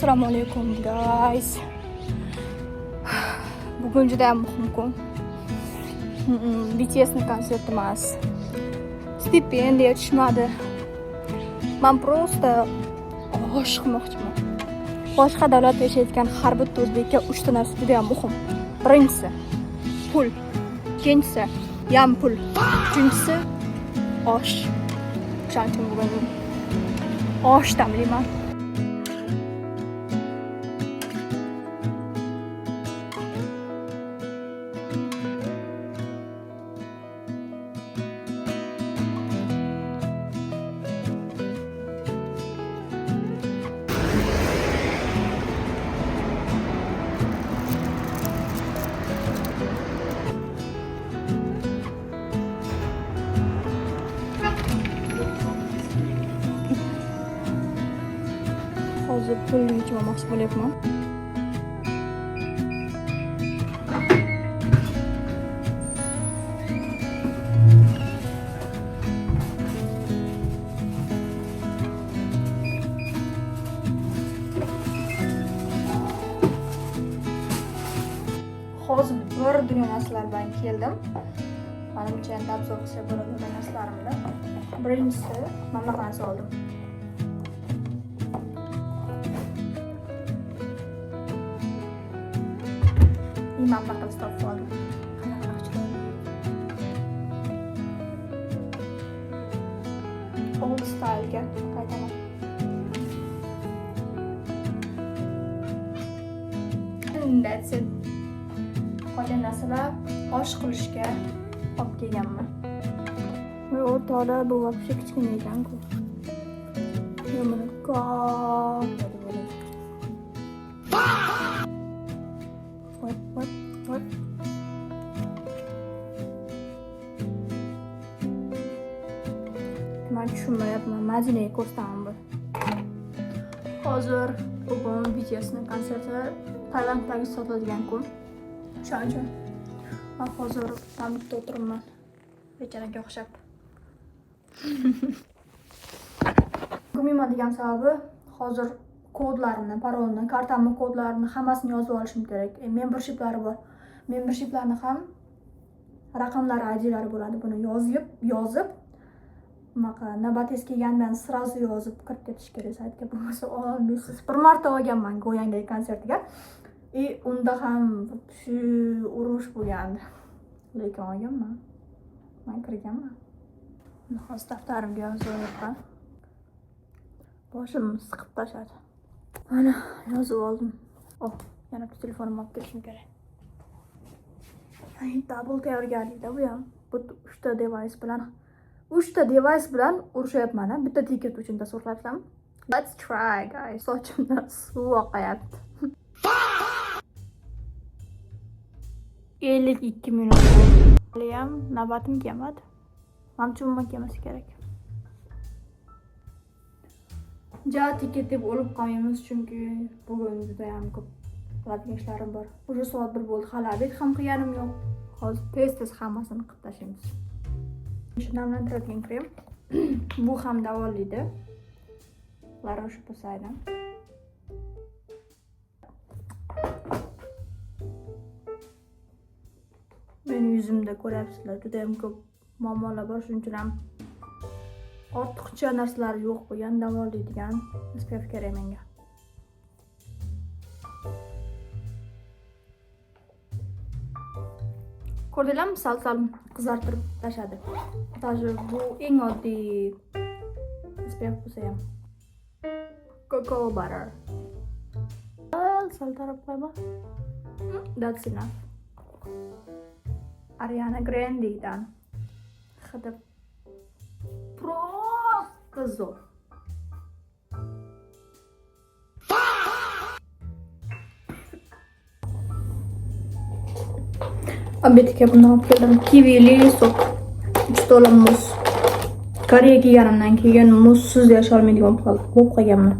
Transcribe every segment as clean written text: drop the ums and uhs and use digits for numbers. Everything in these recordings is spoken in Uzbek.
Assalomu alaykum guys. Bugun juda ham muhim kun. BTSning konserti emas. Stipendiya tushmadi. Men prosta oshiqmoqchiman. Boshqa davlatda yashayotgan har bitta o'zbekka 3 ta narsa juda ham muhim. Birinchisi pul, ikkinchisi yam pul, uchinchisi osh. Shuning bugun osh ta'minlayman. Hozir pulni yechmoqchi bo'lyapman. Hozir bir dunyo narsalar bilan keldim. Menimcha endi obzor qilsa bo'ladi narslarimni. Birinchisi mana bunaqa narsa oldim. Imam bakal stop oldim. Old style'ga qaytaman. And that's it. Qolgan narsalar osh qilishga olib kelganman. Bu o'rtada bu вообще kichkina ekan-ku. Mana What? Men tushunmayapman. Majinaga ko'rsataman bir. Hozir bugun BTSning konserti Tailanddagi sotiladigan kun. Shuning uchun men hozir tamitda o'tiribman. Becharaga o'xshab. Gumima degan sababi hozir kodlarini, parolni, kartamni kodlarini hammasini yozib olishim kerak. Membershiplari bor. Membershiplarni ham raqamlari, IDlari bo'ladi. Buni yozib, bunaqa navbatingiz kelgandan sразу yozib kirib ketish kerak saytga. Bo'lmasa olmaysiz. Bir marta olganman Goyangdagi konsertiga. Unda ham shu urush bo'lgandi. Lekin olganman. Men kirganman. Hozir daftarimga yozyapman. Boshim siqib tashladi. Mana yozib oldim. Yana telefonimni olib kelishim kerak. Double tayyorgarlikda bu ham. Bu 3 ta device bilan urushyapman. Bitta tiket uchun tasvirlasam. Let's try guys. Sochimdan suv oqayapti. 52 minut. Hali ham navbatim kelmadi. Mamchumma kelmasa kerak. Tiket deb olib qolmaymiz chunki bugun juda ham ko'p qiladigan ishlarim bor. Уже soat 1 bo'ldi, hali obed ham qilganim yo'q. Hozir tez hammasini qilib tashlaymiz. Shu namlantiradigan krem. Bu ham davolaydi. La Roche-Posaydan. Men yuzimda ko'ryapsizlar, juda ham ko'p muammolar bor, shuning uchun ham ortiqcha narsalar yo'q bo'lgan, davolaydigan SPF kerak menga. Ko'rdinglarmi, sal qizartirib tashladi. Даже bu eng oddiy SPF bo'lsa ham. Cocoa butter. Sal tarab qo'yma. That's enough. Ariana Grande'dan. Hidi просто zo'r. Obedga buni olib keldim. Kivili sok. 3 to'la muz. Koreyaga kelganimdan keyin muzsiz yasha olmaydigan bo'lib qolganman.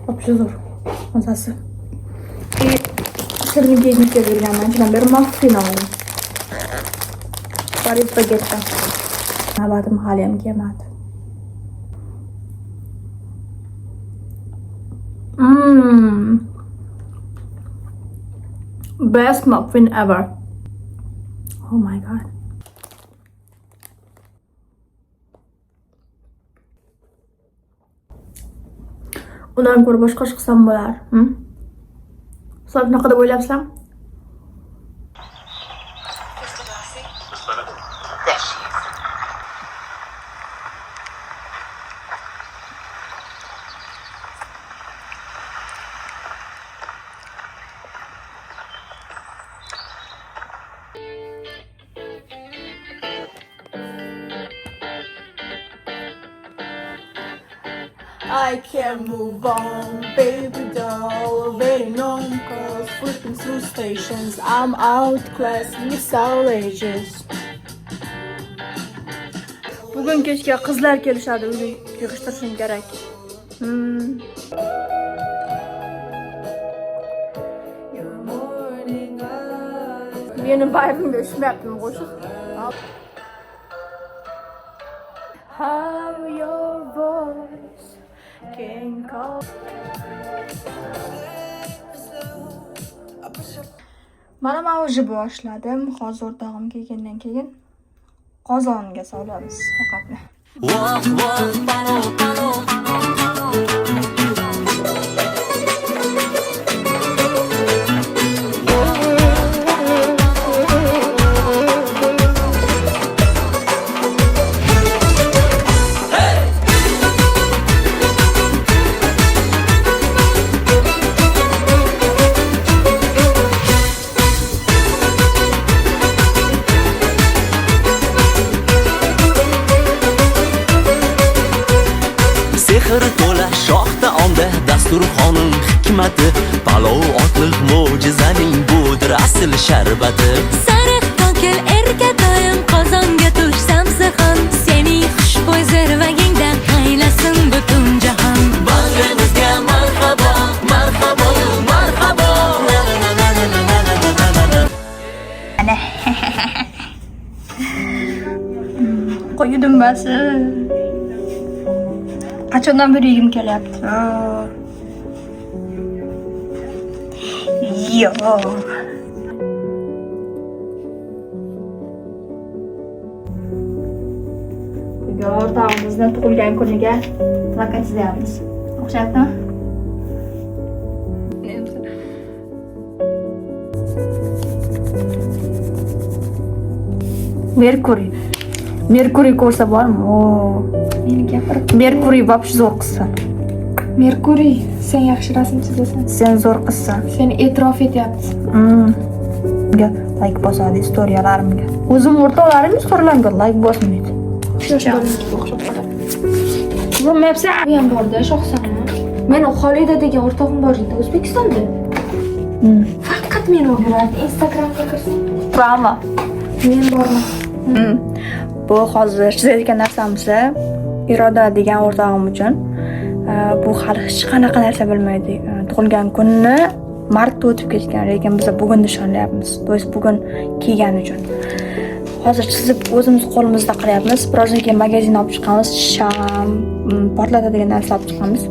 Вообще zo'r. Mazasi. Shirin keyinga berganman. Shundan beri muffin oldim. Paris bagetdan. Navbatim hali ham kelmadi. Best muffin ever. Oh my god. Undan ko'ra boshqa ish qilsam bo'lar. Soat bunaqa deb o'ylabsan? I can't move on, baby doll, waiting on calls, flipping through stations. I'm outclassed, it's outrageous. Bugun kechga qizlar kelishadi, uyga yig'ishtirishim kerak. Mening bayrimga tushmayaptimi qo'shiq? How your voice can call. Mana men уже boshladim. Hozir o'rtog'im kelgandan keyin qozonga solamiz ovqatni. Dasturxonim hikmati, palov otliq mo'jizaning budir asl sharbati. Sariq kokil erkatoyim qozonga tushsam sixon, sening xushbo'y zirvagingdan qaylasin butun jahon. Bag'rimizga marhabo, marhabo, marhabo. Qo'yi dumbasi. Qachondan beri yegim kelyapti. Yo. O'rtog'imizni tug'ilgan kuniga plakat chizamiz. O'xshatdimi? Merkuriy ko'rsa bormi? Meni gapirib. Merkuriy вообще zo'r qizsan. Merkuriy, sen yaxshi rasm chizasan. Sen zo'r qizsan. Seni e'tirof etyapmiz. Like bosadi istoriyalarimga. O'zim o'rtoqlarim istoriyalarga like bosmaydi. O'xshab qoladi. Bo'lmayapsa, bu ham borda, Shohsana. Meni Xolida degan o'rtog'im bor edi O'zbekistonda. Faqat meni o'g'irladi. Instagramga kirsin. Prama. Men borman. Bu hozir chizayotgan narsamizda Iroda degan o'rtog'im uchun bu hali hech qanaqa narsa bilmaydi. Tug'ilgan kunni martda o'tib ketgan, lekin biz bugun nishonlayapmiz. To есть bugun kiygan uchun. Hozir chizib o'zimiz qo'limizda qilyapmiz. Birozdan keyin magazindan olib chiqamiz. Sham, portlatadigan narsa olib chiqamiz.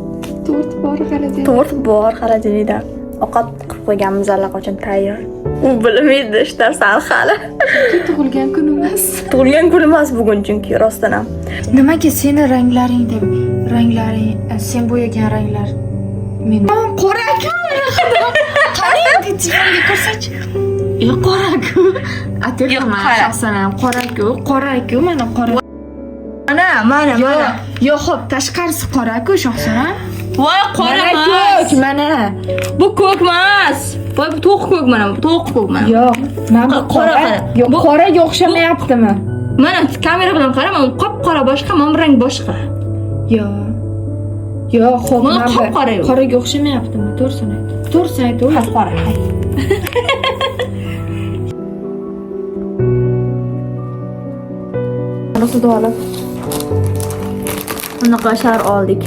Tort bor xaladiyda. Tort bor xaladiyda. Ovqat qilib qo'yganmiz allaqachon tayyor. U bilmaydi hech narsani hali. Tug'ilgan kun emas. Tug'ilgan kun emas bugun chunki rostdan ham. Nimaga seni ranglaring deb, sen bo'yagan ranglar. Men qora-ku. Qarang, telefonga ko'rsatchi. Qora-ku. Atayman, Shohsana, qora-ku, mana qora. Mana. Yo'q, xo'p, tashqarisi qora-ku, Shohsana. Voy qora emas. Mana. Bu ko'k emas. Voy bu to'q ko'k mana, to'q ko'k mana. Yo'q, mana qora. Yo'q, qoraga o'xshamayaptimi? Mana kamera bilan qara, men qop-qora boshqa, men rang boshqa. Yo'q, xo'p, mana qop-qora. Qoraga o'xshamayaptimi? To'g'risini ayt. To'g'risini ayt. Ha, qora. Rusida olib. Bunaqa shar oldik.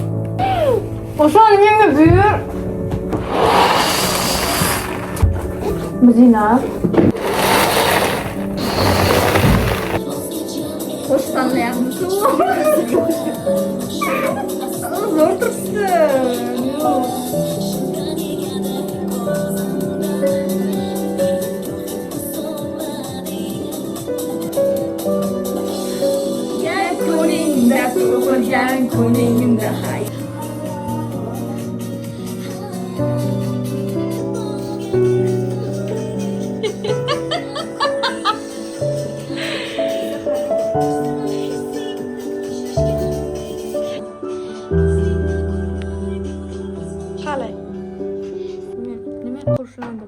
Oson menga buyur. Muzina. Hoşlanmayapmiz. Zo'r turibdi. Kuningda tug'ilgan kuningda hay. Qalay? Nima qo'shiladi bu?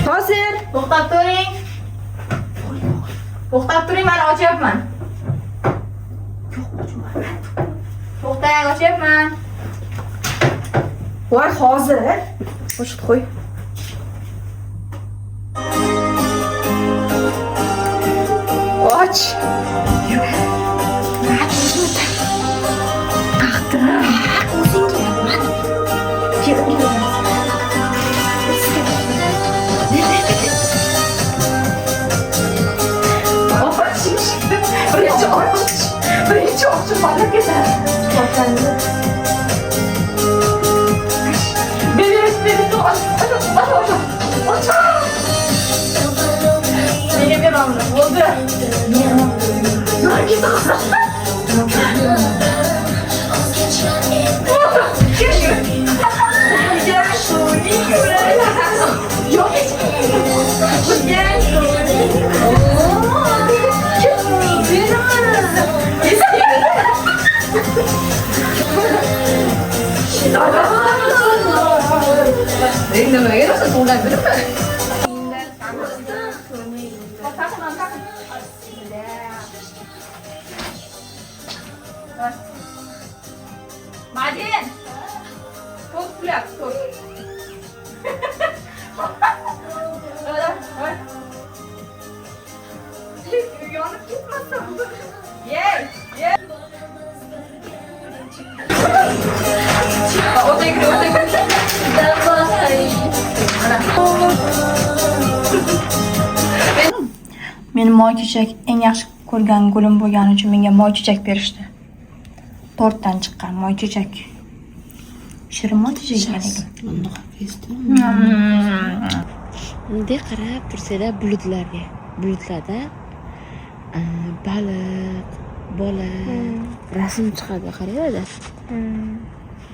Hozir to'xtab turing. To'xtab turing, men ochyapman. To'xtang, ochyapman. Voy, hozir. Ochib qo'y. Och. Birinchi ochib olib ketadi. Nega beraman? Bo'ldi. Nargiz qizim. Nimaga rosa to'g'ri bilibmi? Madin. To'p pulak, to'p. Yonib ketmasam. Yey, yey. O'tagir. Men moychechak eng yaxshi ko'rgan gulim bo'lgani uchun menga moychechak berishdi. Tortdan chiqqan moychechak. Shirin moychechak ekan. Bunday qarab tursanglar bulutlarga. Bulutlarda baliq, bola, rasm chiqadi, qaranglar.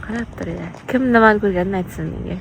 Qarab turinglar. Kim nimani ko'rganini aytsin menga.